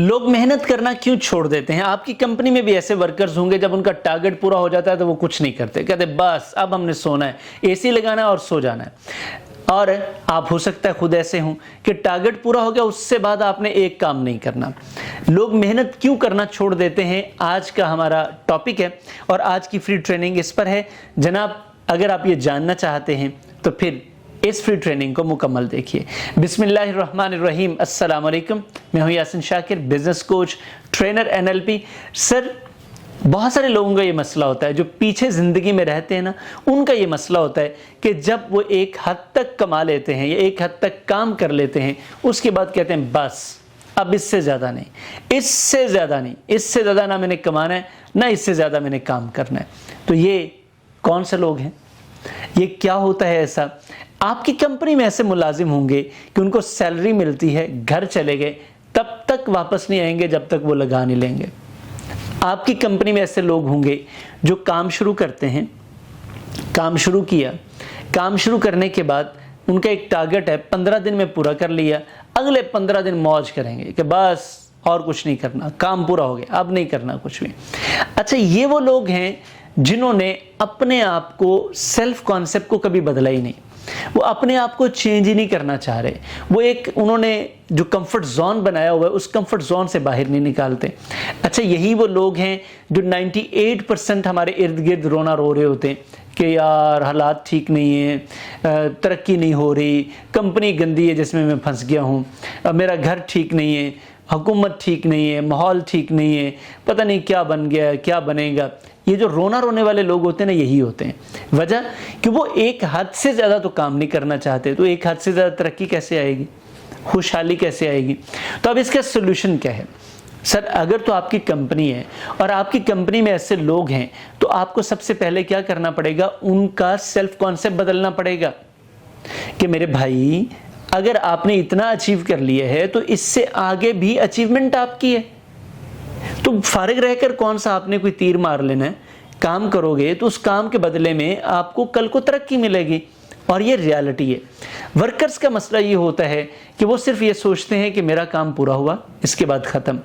लोग मेहनत करना क्यों छोड़ देते हैं? आपकी कंपनी में भी ऐसे वर्कर्स होंगे, जब उनका टारगेट पूरा हो जाता है तो वो कुछ नहीं करते, कहते बस अब हमने सोना है, एसी लगाना है और सो जाना है। और आप हो सकता है खुद ऐसे हों कि टारगेट पूरा हो गया, उससे बाद आपने एक काम नहीं करना। लोग मेहनत क्यों करना छोड़ देते हैं, आज का हमारा टॉपिक है और आज की फ्री ट्रेनिंग इस पर है। जनाब, अगर आप ये जानना चाहते हैं तो फिर इस फ्री ट्रेनिंग को मुकम्मल देखिए। बिस्मिल्लाहिर्रहमानिर्रहीम। अस्सलाम वालेकुम। मैं हूं Yasin Shakir, business coach, trainer, NLP. Sir, बहुत सारे लोगों का ये मसला होता है, जो पीछे ज़िंदगी में रहते हैं ना, उनका ये मसला होता है कि जब वो एक हद तक कमा लेते हैं या एक हद तक काम कर लेते हैं, उसके बाद कहते हैं बस अब इससे ज़्यादा नहीं, इससे ज़्यादा नहीं, इससे ज़्यादा ना मैंने कमाना है, ना इससे ज़्यादा मैंने काम करना है। तो ये कौन से लोग हैं? ये क्या होता है ऐसा? आपकी कंपनी में ऐसे मुलाजिम होंगे कि उनको सैलरी मिलती है, घर चले गए, तब तक वापस नहीं आएंगे जब तक वो लगा नहीं लेंगे। आपकी कंपनी में ऐसे लोग होंगे जो काम शुरू करते हैं, काम शुरू किया, काम शुरू करने के बाद उनका एक टारगेट है, 15 दिन में पूरा कर लिया, अगले 15 दिन मौज करेंगे कि बस और कुछ नहीं करना, काम पूरा हो गया, अब नहीं करना कुछ भी। अच्छा, ये वो लोग हैं जिन्होंने अपने आप को, सेल्फ कॉन्सेप्ट को कभी बदला ही नहीं। वो अपने आप को चेंज ही नहीं करना चाह रहे। वो एक, उन्होंने जो कंफर्ट जोन बनाया हुआ है, उस कंफर्ट जोन से बाहर नहीं निकालते। अच्छा, यही वो लोग हैं जो 98% हमारे इर्द गिर्द रोना रो रहे होते हैं कि यार हालात ठीक नहीं है, तरक्की नहीं हो रही, कंपनी गंदी है जिसमें मैं फंस गया हूँ, मेरा घर ठीक नहीं है, हुकूमत ठीक नहीं है, माहौल ठीक नहीं है, पता नहीं क्या बन गया, क्या बनेगा। ये जो रोना रोने वाले लोग होते हैं ना, यही होते हैं। वजह कि वो एक हद से ज़्यादा तो काम नहीं करना चाहते, तो एक हद से ज़्यादा तरक्की कैसे आएगी, खुशहाली कैसे आएगी? तो अब इसका सोल्यूशन क्या है? सर, अगर तो आपकी कंपनी है और आपकी कंपनी में ऐसे लोग हैं, तो आपको सबसे पहले क्या करना पड़ेगा? उनका सेल्फ कॉन्सेप्ट बदलना पड़ेगा कि मेरे भाई, अगर आपने इतना अचीव कर लिया है तो इससे आगे भी अचीवमेंट आपकी है। तो फारिग रहकर कौन सा आपने कोई तीर मार लेना है? काम करोगे तो उस काम के बदले में आपको कल को तरक्की मिलेगी। और ये रियलिटी है। वर्कर्स का मसला ये होता है कि वो सिर्फ ये सोचते हैं कि मेरा काम पूरा हुआ, इसके बाद ख़त्म,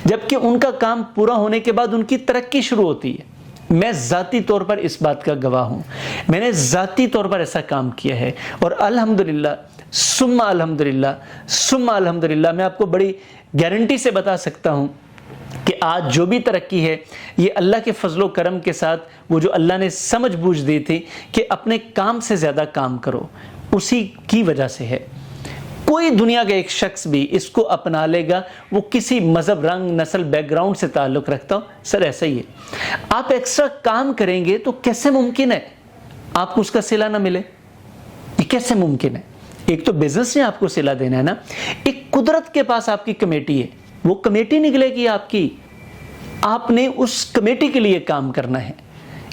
जबकि उनका काम पूरा होने के बाद उनकी तरक्की शुरू होती है। मैं ज़ाती तौर पर इस बात का गवाह हूँ। मैंने ज़ाती तौर पर ऐसा काम किया है और अल्हम्दुलिल्लाह सुम्मा अल्हम्दुलिल्लाह सुम्मा अल्हम्दुलिल्लाह, मैं आपको बड़ी गारंटी से बता सकता हूँ कि आज जो भी तरक्की है, ये अल्लाह के फजलो करम के साथ, वो जो अल्लाह ने समझ बूझ दी थी कि अपने काम से ज़्यादा काम करो, उसी की वजह से है। कोई दुनिया का एक शख्स भी इसको अपना लेगा, वो किसी मज़हब, रंग, नस्ल, बैकग्राउंड से ताल्लुक़ रखता हो, सर ऐसा ही है। आप एक्स्ट्रा काम करेंगे तो कैसे मुमकिन है आपको उसका सिला ना मिले? ये कैसे मुमकिन है? एक तो बिजनेस ने आपको सिला देना है ना, एक कुदरत के पास आपकी कमेटी है, वो कमेटी निकलेगी आपकी। आपने उस कमेटी के लिए काम करना है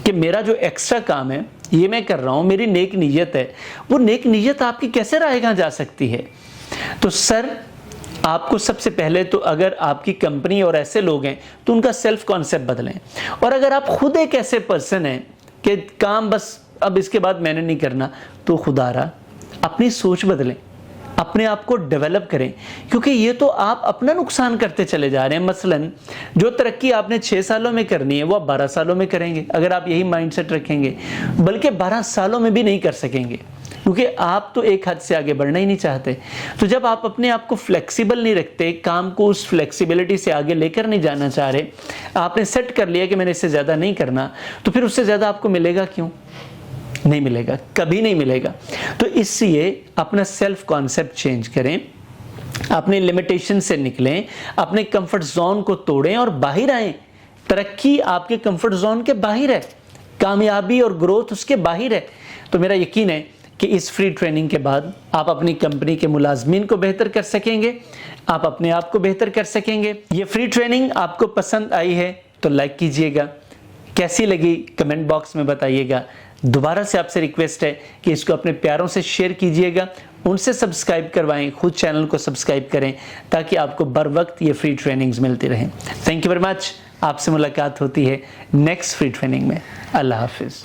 कि मेरा जो एक्स्ट्रा काम है ये मैं कर रहा हूँ, मेरी नेक नीयत है। वो नेक नीयत आपकी कैसे राहेगा जा सकती है? तो सर, आपको सबसे पहले तो, अगर आपकी कंपनी और ऐसे लोग हैं तो उनका सेल्फ कॉन्सेप्ट बदलें। और अगर आप खुद एक ऐसे पर्सन हैं कि काम बस अब इसके बाद मैंने नहीं करना, तो खुदारा अपनी सोच बदलें, अपने आप को डेवलप करें, क्योंकि ये तो आप अपना नुकसान करते चले जा रहे हैं। मसलन जो तरक्की आपने 6 सालों में करनी है वो आप 12 सालों में करेंगे, अगर आप यही माइंडसेट रखेंगे, बल्कि 12 सालों में भी नहीं कर सकेंगे, क्योंकि आप तो एक हद से आगे बढ़ना ही नहीं चाहते। तो जब आप अपने आप को फ्लेक्सिबल नहीं रखते, काम को उस फ्लेक्सिबिलिटी से आगे लेकर नहीं जाना चाह रहे, आपने सेट कर लिया कि मैंने इससे ज़्यादा नहीं करना, तो फिर उससे ज़्यादा आपको मिलेगा क्यों? नहीं मिलेगा, कभी नहीं मिलेगा। तो इसलिए अपना सेल्फ कॉन्सेप्ट चेंज करें, अपने लिमिटेशन से निकलें, अपने कंफर्ट जोन को तोड़ें और बाहर आएं। तरक्की आपके कंफर्ट जोन के बाहर है, कामयाबी और ग्रोथ उसके बाहर है। तो मेरा यकीन है कि इस फ्री ट्रेनिंग के बाद आप अपनी कंपनी के मुलाजमीन को बेहतर कर सकेंगे, आप अपने आप को बेहतर कर सकेंगे। ये फ्री ट्रेनिंग आपको पसंद आई है तो लाइक कीजिएगा, कैसी लगी कमेंट बॉक्स में बताइएगा। दोबारा से आपसे रिक्वेस्ट है कि इसको अपने प्यारों से शेयर कीजिएगा, उनसे सब्सक्राइब करवाएं, खुद चैनल को सब्सक्राइब करें ताकि आपको बर वक्त ये फ्री ट्रेनिंग्स मिलती रहें। Thank you very much. आपसे मुलाकात होती है नेक्स्ट फ्री ट्रेनिंग में। अल्लाह हाफिज़।